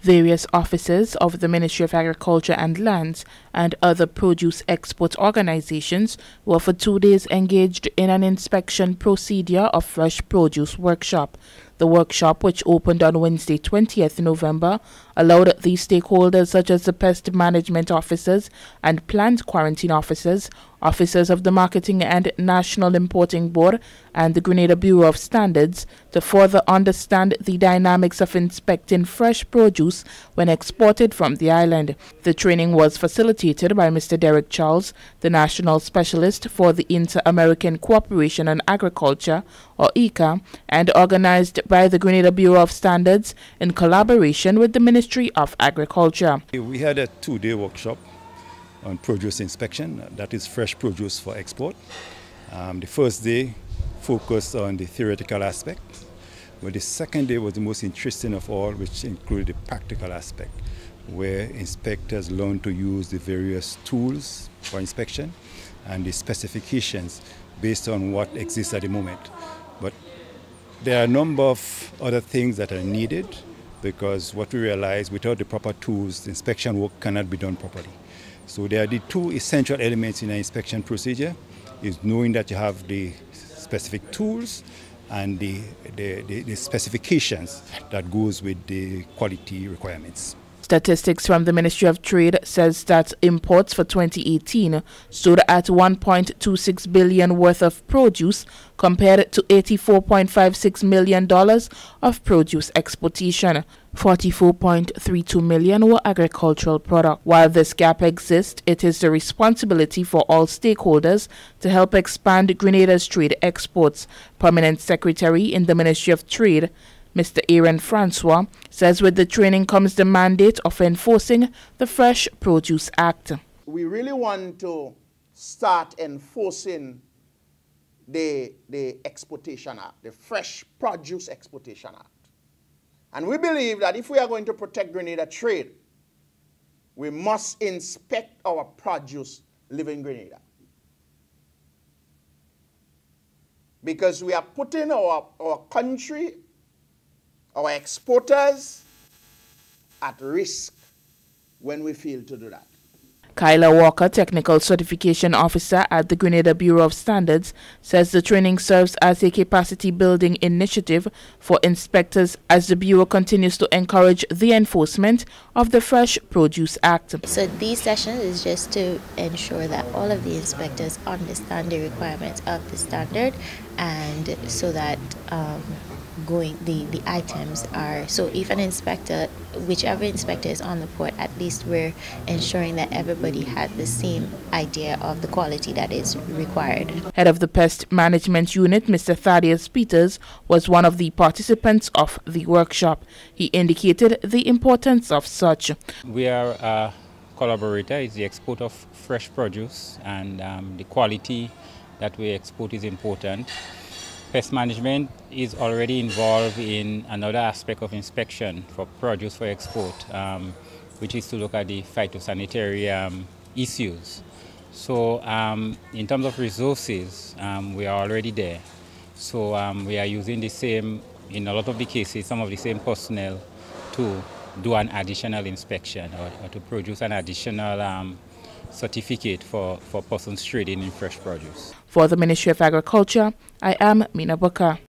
Various officers of the Ministry of Agriculture and Lands and other produce export organizations were for 2 days engaged in an inspection procedure of fresh produce workshop. The workshop, which opened on Wednesday 20th November, allowed these stakeholders such as the pest management officers and plant quarantine officers, officers of the Marketing and National Importing Board and the Grenada Bureau of Standards to further understand the dynamics of inspecting fresh produce when exported from the island. The training was facilitated by Mr. Derek Charles, the National Specialist for the Inter-American Cooperation on Agriculture, or ICA, and organized by the Grenada Bureau of Standards in collaboration with the Ministry of Agriculture. We had a 2-day workshop on produce inspection, that is fresh produce for export. The first day focused on the theoretical aspect, but the second day was the most interesting of all, which included the practical aspect, where inspectors learned to use the various tools for inspection and the specifications based on what exists at the moment. But there are a number of other things that are needed, because what we realize, without the proper tools, the inspection work cannot be done properly. So there are the two essential elements in an inspection procedure, is knowing that you have the specific tools and the specifications that goes with the quality requirements. Statistics from the Ministry of Trade says that imports for 2018 stood at $1.26 billion worth of produce compared to $84.56 million of produce exportation. $44.32 million were agricultural products. While this gap exists, it is the responsibility for all stakeholders to help expand Grenada's trade exports. Permanent Secretary in the Ministry of Trade, Mr. Aaron Francois, says with the training comes the mandate of enforcing the Fresh Produce Act. We really want to start enforcing the Exportation Act, the Fresh Produce Exportation Act. And we believe that if we are going to protect Grenada trade, we must inspect our produce living Grenada. Because we are putting our country, our exporters, at risk when we fail to do that. Kyla Walker, Technical Certification Officer at the Grenada Bureau of Standards, says the training serves as a capacity-building initiative for inspectors as the Bureau continues to encourage the enforcement of the Fresh Produce Act. So these sessions is just to ensure that all of the inspectors understand the requirements of the standard, and so that the items are, so if an inspector, whichever inspector is on the port, at least we're ensuring that everybody had the same idea of the quality that is required. Head of the Pest Management Unit, Mr. Thaddeus Peters, was one of the participants of the workshop. He indicated the importance of such. We are a collaborator. It's the export of fresh produce, and the quality that we export is important. Pest management is already involved in another aspect of inspection for produce for export, which is to look at the phytosanitary issues. So in terms of resources, we are already there. So we are using the same, in a lot of the cases, some of the same personnel to do an additional inspection or to produce an additional certificate for persons trading in fresh produce. For the Ministry of Agriculture, I am Mina Bukka.